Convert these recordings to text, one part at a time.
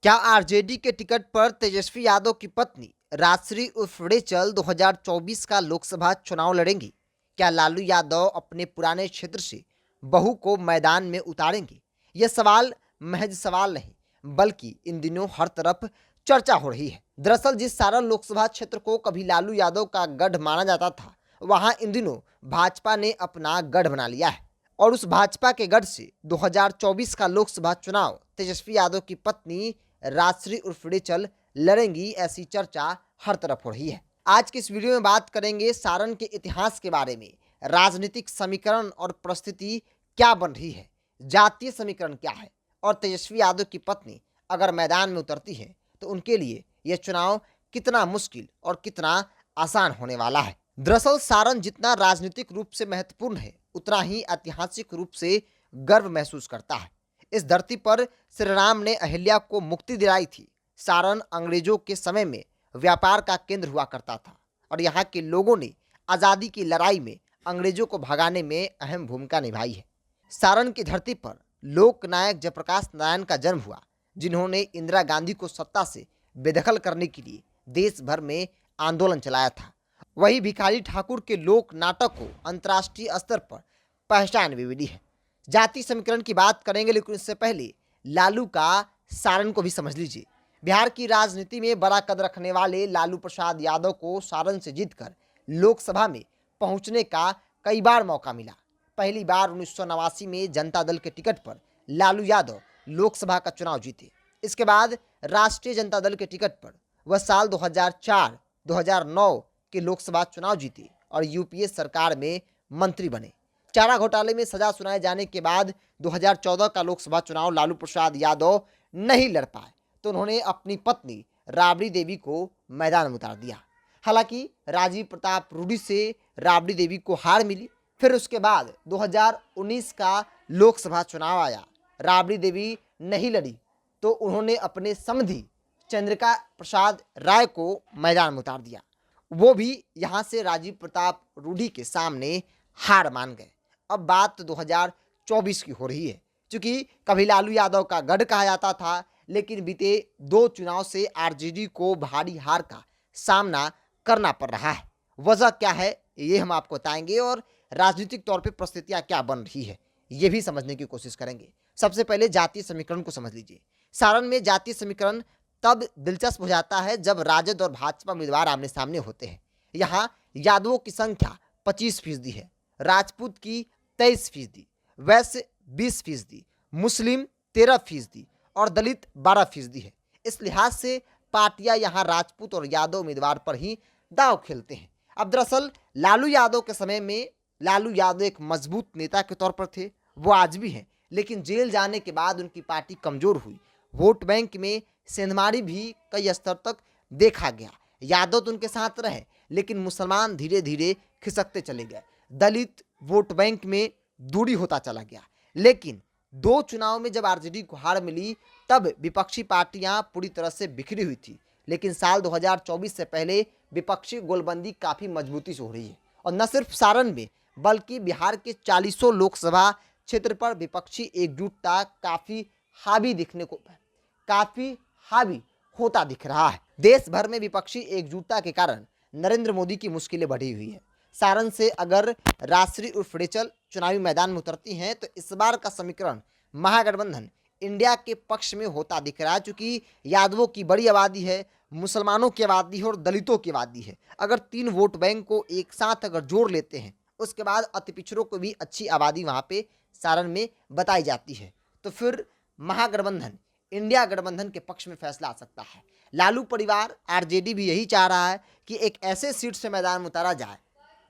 क्या आरजेडी के टिकट पर तेजस्वी यादव की पत्नी राजश्री उर्फ रेचल 2024 का लोकसभा चुनाव लड़ेंगी? क्या लालू यादव अपने पुराने क्षेत्र से बहू को मैदान में उतारेंगे? यह सवाल महज सवाल नहीं, बल्कि इन दिनों हर तरफ चर्चा हो रही है। दरअसल जिस सारण लोकसभा क्षेत्र को कभी लालू यादव का गढ़ माना जाता था, वहां इन दिनों भाजपा ने अपना गढ़ बना लिया है और उस भाजपा के गढ़ से 2024 का लोकसभा चुनाव तेजस्वी यादव की पत्नी राजश्री उर्फ रेचल लड़ेंगी, ऐसी चर्चा हर तरफ हो रही है। आज की इस वीडियो में बात करेंगे सारण के इतिहास के बारे में, राजनीतिक समीकरण और परिस्थिति क्या बन रही है, जातीय समीकरण क्या है और तेजस्वी यादव की पत्नी अगर मैदान में उतरती है तो उनके लिए यह चुनाव कितना मुश्किल और कितना आसान होने वाला है। दरअसल सारण जितना राजनीतिक रूप से महत्वपूर्ण है, उतना ही ऐतिहासिक रूप से गर्व महसूस करता है। इस धरती पर श्री राम ने अहिल्या को मुक्ति दिलाई थी। सारण अंग्रेजों के समय में व्यापार का केंद्र हुआ करता था और यहाँ के लोगों ने आज़ादी की लड़ाई में अंग्रेजों को भगाने में अहम भूमिका निभाई है। सारण की धरती पर लोकनायक जयप्रकाश नारायण का जन्म हुआ, जिन्होंने इंदिरा गांधी को सत्ता से बेदखल करने के लिए देश भर में आंदोलन चलाया था। वही भिखारी ठाकुर के लोक नाटक को अंतर्राष्ट्रीय स्तर पर पहचान भी मिली है। जाति समीकरण की बात करेंगे, लेकिन इससे पहले लालू का सारण को भी समझ लीजिए। बिहार की राजनीति में बड़ा कद रखने वाले लालू प्रसाद यादव को सारण से जीतकर लोकसभा में पहुंचने का कई बार मौका मिला। पहली बार 1989 में जनता दल के टिकट पर लालू यादव लोकसभा का चुनाव जीते। इसके बाद राष्ट्रीय जनता दल के टिकट पर वह साल 2004-2009 के लोकसभा चुनाव जीते और यूपीए सरकार में मंत्री बने। चारा घोटाले में सजा सुनाए जाने के बाद 2014 का लोकसभा चुनाव लालू प्रसाद यादव नहीं लड़ पाए, तो उन्होंने अपनी पत्नी राबड़ी देवी को मैदान में उतार दिया। हालांकि राजीव प्रताप रूडी से राबड़ी देवी को हार मिली। फिर उसके बाद 2019 का लोकसभा चुनाव आया, राबड़ी देवी नहीं लड़ी, तो उन्होंने अपने समधी चंद्रिका प्रसाद राय को मैदान में उतार दिया। वो भी यहाँ से राजीव प्रताप रूडी के सामने हार मान गए। अब बात तो 2024 की हो रही है। क्योंकि कभी लालू यादव का गढ़ कहा जाता था, लेकिन बीते 2 चुनाव से आरजेडी को भारी हार का सामना करना पड़ रहा है। वजह क्या है, ये हम आपको बताएंगे और राजनीतिक तौर पे परिस्थितियां क्या बन रही है, ये भी समझने की कोशिश करेंगे। सबसे पहले जातीय समीकरण को समझ लीजिए। सारण में जातीय समीकरण तब दिलचस्प हो जाता है जब राजद और भाजपा उम्मीदवार आमने सामने होते हैं। यहाँ यादवों की संख्या 25% है, राजपूत की 23%, वैश्य 20%, मुस्लिम 13% और दलित 12% है। इस लिहाज से पार्टियां यहाँ राजपूत और यादव उम्मीदवार पर ही दांव खेलते हैं। अब दरअसल लालू यादव के समय में लालू यादव एक मजबूत नेता के तौर पर थे, वो आज भी हैं, लेकिन जेल जाने के बाद उनकी पार्टी कमजोर हुई। वोट बैंक में सेंधमारी भी कई स्तर तक देखा गया। यादव तो उनके साथ रहे, लेकिन मुसलमान धीरे धीरे खिसकते चले गए। दलित वोट बैंक में दूरी होता चला गया। लेकिन 2 चुनाव में जब आरजेडी को हार मिली, तब विपक्षी पार्टियां पूरी तरह से बिखरी हुई थी। लेकिन साल 2024 से पहले विपक्षी गोलबंदी काफी मजबूती से हो रही है और न सिर्फ सारण में, बल्कि बिहार के 40 लोकसभा क्षेत्र पर विपक्षी एकजुटता काफी हावी होता दिख रहा है। देश भर में विपक्षी एकजुटता के कारण नरेंद्र मोदी की मुश्किलें बढ़ी हुई है। सारण से अगर राजश्री उर्फ रेचल चुनावी मैदान में उतरती हैं, तो इस बार का समीकरण महागठबंधन इंडिया के पक्ष में होता दिख रहा है। चूंकि यादवों की बड़ी आबादी है, मुसलमानों की आबादी है और दलितों की आबादी है। अगर 3 वोट बैंक को एक साथ अगर जोड़ लेते हैं, उसके बाद अति पिछड़ों को भी अच्छी आबादी वहां पे सारण में बताई जाती है, तो फिर महागठबंधन इंडिया गठबंधन के पक्ष में फैसला आ सकता है। लालू परिवार आरजेडी भी यही चाह रहा है कि एक ऐसे सीट से मैदान में उतारा जाए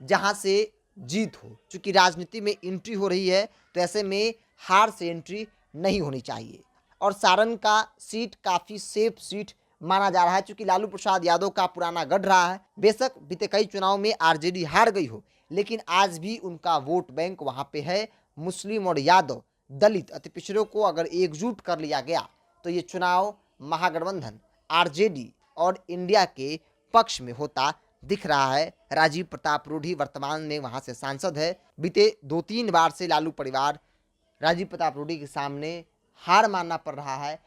जहां से जीत हो। चूंकि राजनीति में एंट्री हो रही है, तो ऐसे में हार से एंट्री नहीं होनी चाहिए। और सारण का सीट काफी सेफ सीट माना जा रहा है, चूंकि लालू प्रसाद यादव का पुराना गढ़ रहा है। बेशक बीते कई चुनाव में आरजेडी हार गई हो, लेकिन आज भी उनका वोट बैंक वहां पे है। मुस्लिम और यादव, दलित, अति पिछड़ों को अगर एकजुट कर लिया गया, तो ये चुनाव महागठबंधन आरजेडी और इंडिया के पक्ष में होता दिख रहा है। राजीव प्रताप रूडी वर्तमान में वहां से सांसद है। बीते 2-3 बार से लालू परिवार राजीव प्रताप रूडी के सामने हार मानना पड़ रहा है,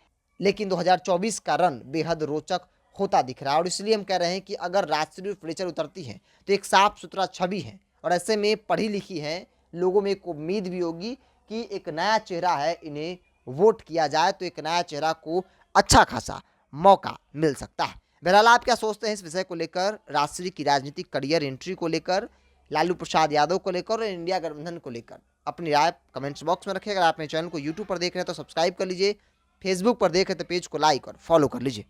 लेकिन 2024 का रन बेहद रोचक होता दिख रहा है और इसलिए हम कह रहे हैं कि अगर राजश्री उर्फ रेचल उतरती हैं तो एक साफ सुथरा छवि है और ऐसे में पढ़ी लिखी हैं, लोगों में एक उम्मीद भी होगी कि एक नया चेहरा है, इन्हें वोट किया जाए तो एक नया चेहरा को अच्छा खासा मौका मिल सकता है। बहरहाल आप क्या सोचते हैं इस विषय को लेकर, राजश्री की राजनीतिक करियर एंट्री को लेकर, लालू प्रसाद यादव को लेकर और इंडिया गठबंधन को लेकर? अपनी राय कमेंट्स बॉक्स में रखिए। अगर आप मेरे चैनल को यूट्यूब पर देख रहे हैं तो सब्सक्राइब कर लीजिए, फेसबुक पर देख रहे हैं तो पेज को लाइक और फॉलो कर लीजिए।